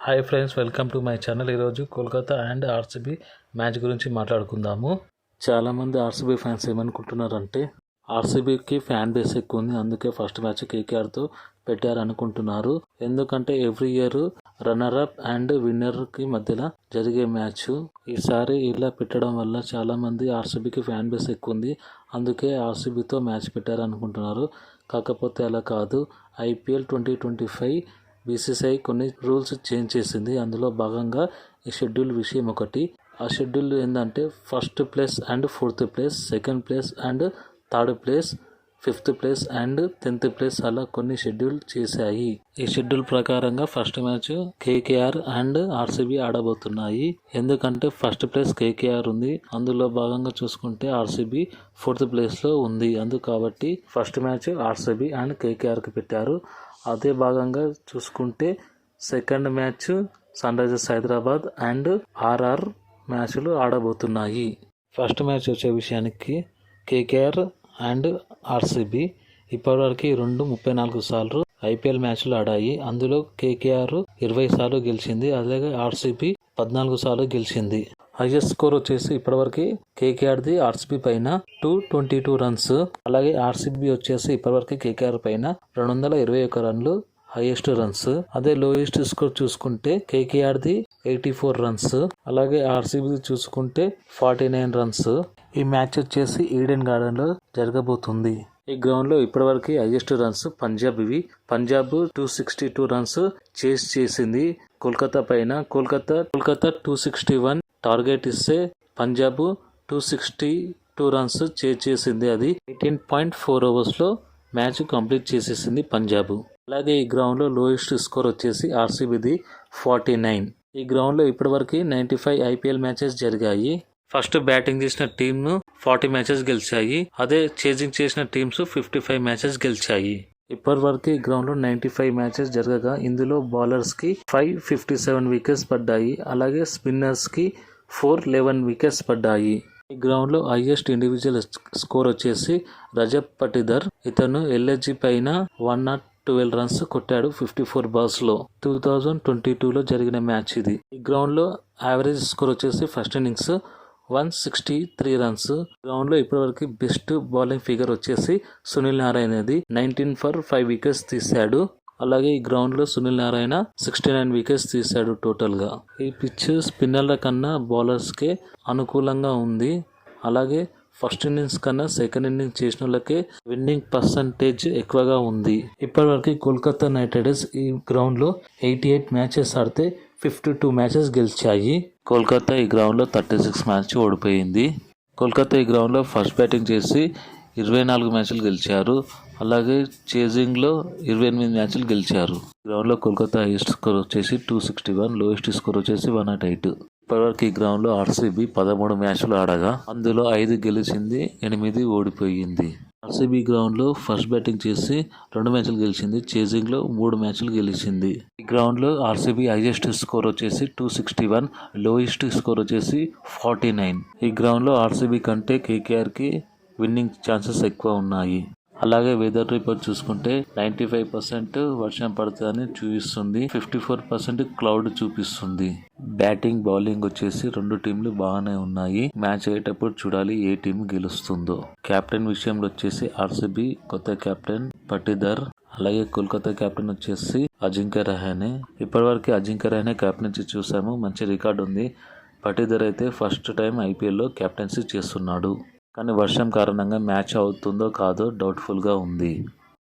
Hi friends, welcome to my channel. ఈరోజు Kolkata and RCB match గురించి మాట్లాడుకుందాము. చాలామంది ఆర్సీబీ ఫ్యాన్స్ ఏమనుకుంటున్నారంటే ఆర్సీబీకి ఫ్యాన్ బేస్ ఎక్కువ ఉంది, అందుకే ఫస్ట్ మ్యాచ్ కేకేఆర్తో పెట్టారనుకుంటున్నారు. ఎందుకంటే every year runner up and విన్నర్కి మధ్యలో జరిగే మ్యాచ్. ఈసారి ఇలా పెట్టడం వల్ల చాలామంది ఆర్సీబీకి ఫ్యాన్ బేస్ ఎక్కువ ఉంది, అందుకే ఆర్సీబీతో మ్యాచ్ పెట్టారనుకుంటున్నారు. కాకపోతే అలా కాదు. ఐపీఎల్ 2025 బీసీసీఐ కొన్ని రూల్స్ చేంజ్ చేసింది. అందులో భాగంగా ఈ షెడ్యూల్ విషయం ఒకటి. ఆ షెడ్యూల్ ఏంటంటే first place and fourth place, second place and third place, fifth place and 10th place అలా కొన్ని షెడ్యూల్ చేశాయి. ఈ షెడ్యూల్ ప్రకారంగా first match KKR and RCB ఆడబోతున్నాయి. ఎందుకంటే ఫస్ట్ ప్లేస్ కేకేఆర్ ఉంది, అందులో భాగంగా చూసుకుంటే ఆర్సీబీ 4th ప్లేస్లో ఉంది. కాబట్టి ఫస్ట్ మ్యాచ్ ఆర్సీబీ అండ్ కేకేఆర్కి పెట్టారు. అదే భాగంగా చూసుకుంటే second match sunrisers Hyderabad and RR మ్యాచ్లు ఆడబోతున్నాయి. ఫస్ట్ మ్యాచ్ వచ్చే విషయానికి కేకేఆర్ అండ్ ఆర్సీబీ ఇప్పటివరకు 34 సార్లు ఐపీఎల్ మ్యాచ్లు ఆడాయి. అందులో కేకేఆర్ 20 సార్లు గెలిచింది, అలాగే ఆర్సీబీ 14 సార్లు గెలిచింది. హైయెస్ట్ స్కోర్ వచ్చేసి ఇప్పటివరకు కేకేఆర్ది ఆర్సీబీ పైన 222 రన్స్, అలాగే ఆర్సీబీ వచ్చేసి ఇప్పటివరకు కేకేఆర్ పైన 221 రన్లు హైయెస్ట్ రన్స్. అదే లోయెస్ట్ స్కోర్ చూసుకుంటే కేకేఆర్ది 84 రన్స్, అలాగే ఆర్సీబీ చూసుకుంటే 49 రన్స్. ఈ మ్యాచ్ వచ్చేసి ఈడెన్ గార్డెన్ లో జరగబోతుంది. ఈ గ్రౌండ్ లో ఇప్పటివరకు హైయెస్ట్ రన్స్ పంజాబ్ 262 రన్స్ చేస్ చేసింది కోల్కతా పైన. కోల్కతా 261 టార్గెట్ ఇస్తే పంజాబ్ 262 రన్స్ చేసింది. అది 18.4 ఓవర్స్లో మ్యాచ్ కంప్లీట్ చేసేసింది పంజాబ్. అలాగే ఈ గ్రౌండ్లో లోయెస్ట్ స్కోర్ వచ్చేసి ఆర్సీబీది 49. ఈ గ్రౌండ్లో ఇప్పటివరకు 95 ఐపీఎల్ మ్యాచెస్ జరిగాయి. ఫస్ట్ బ్యాటింగ్ చేసిన టీమ్ 40 మ్యాచెస్ గెలిచాయి, అదే చేజింగ్ చేసిన టీమ్స్ 55 మ్యాచెస్ గెలిచాయి. ఇప్పటి వరకు ఈ గ్రౌండ్ లో 95 మ్యాచెస్ జరగగా ఇందులో బౌలర్స్ కి 557 వికెట్స్ పడ్డాయి, అలాగే స్పిన్నర్స్ కి 411 వికెట్స్ పడ్డాయి. ఈ గ్రౌండ్ లో హైయెస్ట్ ఇండివిజువల్ స్కోర్ వచ్చేసి రజత్ పటిదార్. ఇతను ఎల్ఎస్జీ పైన 112 రన్స్ కొట్టాడు 54 బాల్స్ లో. 2022లో జరిగిన మ్యాచ్ ఇది. ఈ గ్రౌండ్ లో యావరేజ్ స్కోర్ వచ్చేసి ఫస్ట్ ఇన్నింగ్స్ 163 రన్స్. గ్రౌండ్ లో ఇప్పటివరకు బెస్ట్ బౌలింగ్ ఫిగర్ వచ్చేసి సునీల్ నారాయణది 19 ఫర్ 5 వికెట్స్ తీశాడు. అలాగే ఈ గ్రౌండ్ లో సునీల్ నారాయణ 69 వికెట్స్ తీశాడు టోటల్ గా. ఈ పిచ్ స్పిన్నర్ల కన్నా బౌలర్స్ కే అనుకూలంగా ఉంది. అలాగే ఫస్ట్ ఇన్నింగ్స్ కన్నా సెకండ్ ఇన్నింగ్స్ చేసిన వాళ్ళకే విన్నింగ్ పర్సంటేజ్ ఎక్కువగా ఉంది. ఇప్పటివరకు కోల్కతా నైట్ రైడర్స్ ఈ గ్రౌండ్ లో 88 మ్యాచెస్ ఆడితే 52 మ్యాచెస్ గెలిచాయి. కోల్కతా ఈ గ్రౌండ్ లో 36 మ్యాచ్ ఓడిపోయింది. కోల్కతా ఈ గ్రౌండ్ లో ఫస్ట్ బ్యాటింగ్ చేసి 24 మ్యాచ్లు గెలిచారు, అలాగే చేజింగ్ లో 28 మ్యాచ్లు గెలిచారు. గ్రౌండ్ లో కోల్కతా హైయెస్ట్ స్కోర్ వచ్చేసి 261, లోయెస్ట్ స్కోర్ వచ్చేసి 108. ఇప్పటివరకు ఈ గ్రౌండ్ లో ఆర్సీబీ 13 మ్యాచ్లు ఆడగా అందులో 5 గెలిచింది, 8 ఓడిపోయింది. ఆర్సీబీ గ్రౌండ్ లో ఫస్ట్ బ్యాటింగ్ చేసి 2 మ్యాచ్లు గెలిచింది, చేజింగ్ లో 3 మ్యాచ్లు గెలిచింది. ఈ గ్రౌండ్ లో ఆర్సీబీ హైయెస్ట్ స్కోర్ వచ్చేసి 261, లోయెస్ట్ స్కోర్ వచ్చేసి 49. ఈ గ్రౌండ్ లో ఆర్సీబీ కంటే కేకేఆర్ కి విన్నింగ్ ఛాన్సెస్ ఎక్కువ ఉన్నాయి. అలాగే వెదర్ రిపోర్ట్ చూసుకుంటే 95% వర్షం పడుతుందని చూపిస్తుంది, 54% క్లౌడ్ చూపిస్తుంది. బ్యాటింగ్ బౌలింగ్ వచ్చేసి 2 టీంలు బాగానే ఉన్నాయి. మ్యాచ్ అయ్యేటప్పుడు చూడాలి ఏ టీం గెలుస్తుందో. కెప్టెన్ విషయంలో వచ్చేసి ఆర్సీబీ కొత్త కెప్టెన్ పటిదార్, అలాగే కోల్కతా కెప్టెన్ వచ్చేసి అజింక్య రహానే. ఇప్పటివరకు అజింక్య రహానే కెప్టెన్సీ చూసాము, మంచి రికార్డు ఉంది. పటిదార్ అయితే ఫస్ట్ టైం ఐపీఎల్లో కెప్టెన్సీ చేస్తున్నాడు. కానీ వర్షం కారణంగా మ్యాచ్ అవుతుందో కాదో డౌట్ఫుల్గా ఉంది.